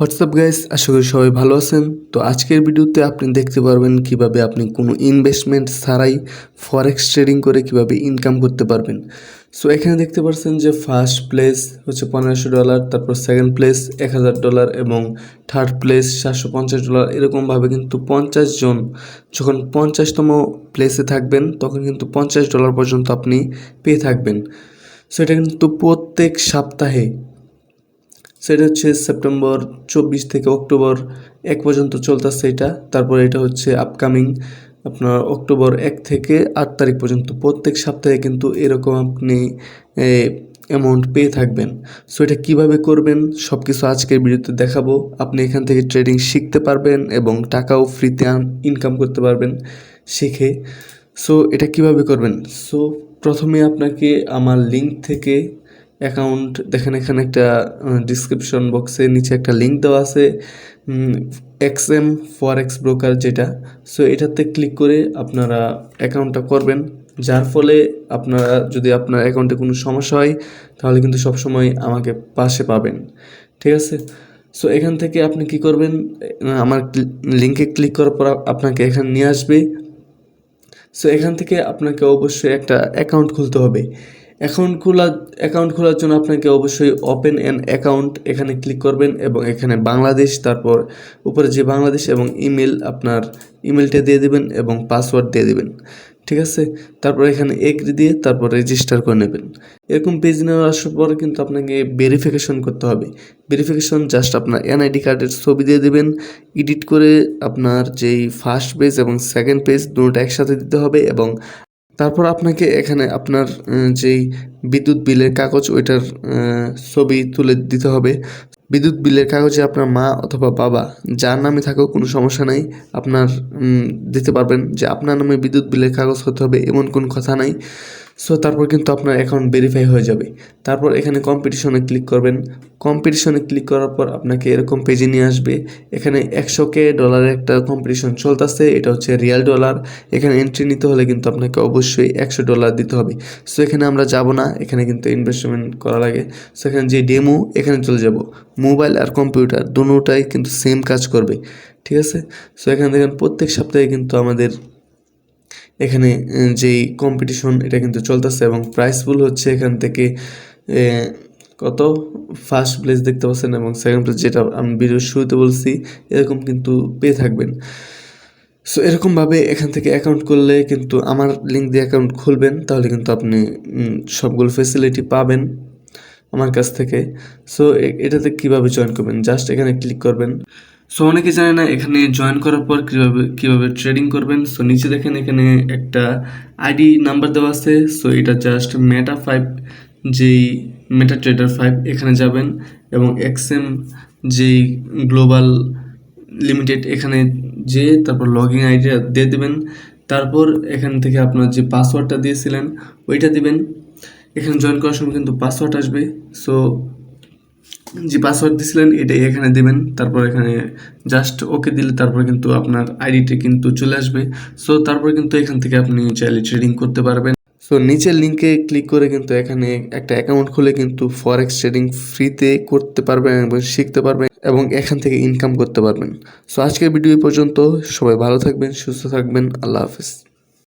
WhatsApp guys, আশা করি সবাই ভালো আছেন। তো আজকের ভিডিওতে আপনি দেখতে পারবেন কিভাবে আপনি কোনো ইনভেস্টমেন্ট ছাড়াই ফরেক্স ট্রেডিং করে কিভাবে ইনকাম করতে পারবেন। সো এখানে দেখতে পাচ্ছেন যে ফার্স্ট প্লেস হচ্ছে $1500, তারপর সেকেন্ড প্লেস $1000 এবং থার্ড প্লেস $750। এরকমভাবে কিন্তু 50 জন যখন 50তম প্লেসে থাকবেন তখন কিন্তু $50 পর্যন্ত আপনি পেয়ে থাকবেন। সো এটা কিন্তু প্রত্যেক সপ্তাহে, সেটা হচ্ছে সেপ্টেম্বর 24 থেকে অক্টোবর 1 পর্যন্ত চলতেছে এটা। তারপর এটা হচ্ছে আপকামিং আপনার অক্টোবর 1 থেকে 8 তারিখ পর্যন্ত প্রত্যেক সপ্তাহে কিন্তু এরকম আপনি অ্যামাউন্ট পেয়ে থাকবেন। সো এটা কীভাবে করবেন সব কিছু আজকের ভিডিওতে দেখাবো। আপনি এখান থেকে ট্রেডিং শিখতে পারবেন এবং টাকাও ফ্রিতে ইনকাম করতে পারবেন শিখে। সো এটা কিভাবে করবেন? সো প্রথমে আপনাকে আমার লিঙ্ক থেকে অ্যাকাউন্ট দেখেন, এখানে একটা ডিসক্রিপশন বক্সে নিচে একটা লিঙ্ক দেওয়া আছে XM ফরেক্স ব্রোকার যেটা। সো এটাতে ক্লিক করে আপনারা অ্যাকাউন্টটা করবেন, যার ফলে আপনারা যদি আপনার অ্যাকাউন্টে কোনো সমস্যা হয় তাহলে কিন্তু সবসময় আমাকে পাশে পাবেন, ঠিক আছে? সো এখান থেকে আপনি কি করবেন, আমার লিঙ্কে ক্লিক করার পর আপনাকে এখানে নিয়ে আসবে। সো এখান থেকে আপনাকে অবশ্যই একটা অ্যাকাউন্ট খুলতে হবে। অ্যাকাউন্ট খোলার জন্য আপনাকে অবশ্যই ওপেন অ্যান অ্যাকাউন্ট এখানে ক্লিক করবেন এবং এখানে বাংলাদেশ, তারপর উপরে যে বাংলাদেশ এবং ইমেল, আপনার ইমেলটা দিয়ে দেবেন এবং পাসওয়ার্ড দিয়ে দেবেন, ঠিক আছে? তারপর এখানে এগ্রি দিয়ে তারপর রেজিস্টার করে নেবেন। এরকম পেজ নেওয়ার আসার পর কিন্তু আপনাকে ভেরিফিকেশন করতে হবে। ভেরিফিকেশন জাস্ট আপনার এনআইডি কার্ডের ছবি দিয়ে দেবেন, এডিট করে আপনার যেই ফার্স্ট পেজ এবং সেকেন্ড পেজ দুটোটা একসাথে দিতে হবে এবং তারপর আপনাকে এখানে আপনার যেই বিদ্যুৎ বিলের কাগজ ওইটার ছবি তুলে দিতে হবে। বিদ্যুৎ বিলের কাগজে আপনার মা অথবা বাবা যার নামে থাকুক কোনো সমস্যা নাই, আপনার দিতে পারবেন। যে আপনার নামে বিদ্যুৎ বিলের কাগজ হতে হবে এমন কোনো কথা নাই। সো তারপর কিন্তু আপনার অ্যাকাউন্ট ভেরিফাই হয়ে যাবে। তারপর এখানে কম্পিটিশনে ক্লিক করবেন। কম্পিটিশনে ক্লিক করার পর আপনাকে এরকম পেজে নিয়ে আসবে। এখানে $100,000 একটা কম্পিটিশন চলতেছে, এটা হচ্ছে রিয়েল ডলার। এখানে এন্ট্রি নিতে হলে কিন্তু আপনাকে অবশ্যই $100 দিতে হবে। সো এখানে আমরা যাব না, এখানে কিন্তু ইনভেস্টমেন্ট করা লাগে। সো এখানে যে ডেমো এখানে চলে যাব। মোবাইল আর কম্পিউটার দুটোটাই কিন্তু সেম কাজ করবে, ঠিক আছে? সো এখানে দেখেন প্রত্যেক সপ্তাহে কিন্তু আমাদের এখানে যেই কম্পিটিশন এটা কিন্তু চলতেছে এবং প্রাইস পুল হচ্ছে এখান থেকে কত ফার্স্ট প্লেস দেখতে পাচ্ছেন এবং সেকেন্ড প্লেস, যেটা আমি ভিডিওর শুরুতে বলছি, এরকম কিন্তু পেয়ে থাকবেন। সো এরকমভাবে এখান থেকে অ্যাকাউন্ট করলে কিন্তু আমার লিঙ্ক দিয়ে অ্যাকাউন্ট খুলবেন, তাহলে কিন্তু আপনি সবগুলো ফেসিলিটি পাবেন আমার কাছ থেকে। সো এটাতে কীভাবে জয়েন করবেন, জাস্ট এখানে ক্লিক করবেন। সো অনেকে জানে না এখানে জয়েন করার পর কীভাবে ট্রেডিং করবেন। সো নিচে দেখেন এখানে একটা আইডি নাম্বার দেওয়া আছে। সো এটা জাস্ট মেটা5 যেই MetaTrader 5 এখানে যাবেন এবং XM যেই গ্লোবাল লিমিটেড এখানে তারপর লগ ইন আইডি দিয়ে দেবেন। তারপর এখান থেকে আপনার যে পাসওয়ার্ডটা দিয়েছিলেন ওইটা দিবেন। এখানে জয়েন করার সময় কিন্তু পাসওয়ার্ড আসবে। সো যে পাসওয়ার্ড দিয়েছিলেন এটাই এখানে দেবেন। তারপর এখানে জাস্ট ওকে দিলে তারপর কিন্তু আপনার আইডিটা কিন্তু চলে আসবে। সো তারপর কিন্তু এখান থেকে আপনি চাইলে ট্রেডিং করতে পারবেন। সো নিচের লিঙ্কে ক্লিক করে কিন্তু এখানে একটা অ্যাকাউন্ট খুলে কিন্তু ফরেক্স ট্রেডিং ফ্রিতে করতে পারবেন এবং শিখতে পারবেন এবং এখান থেকে ইনকাম করতে পারবেন। সো আজকের ভিডিও পর্যন্ত, সবাই ভালো থাকবেন, সুস্থ থাকবেন, আল্লাহ হাফেজ।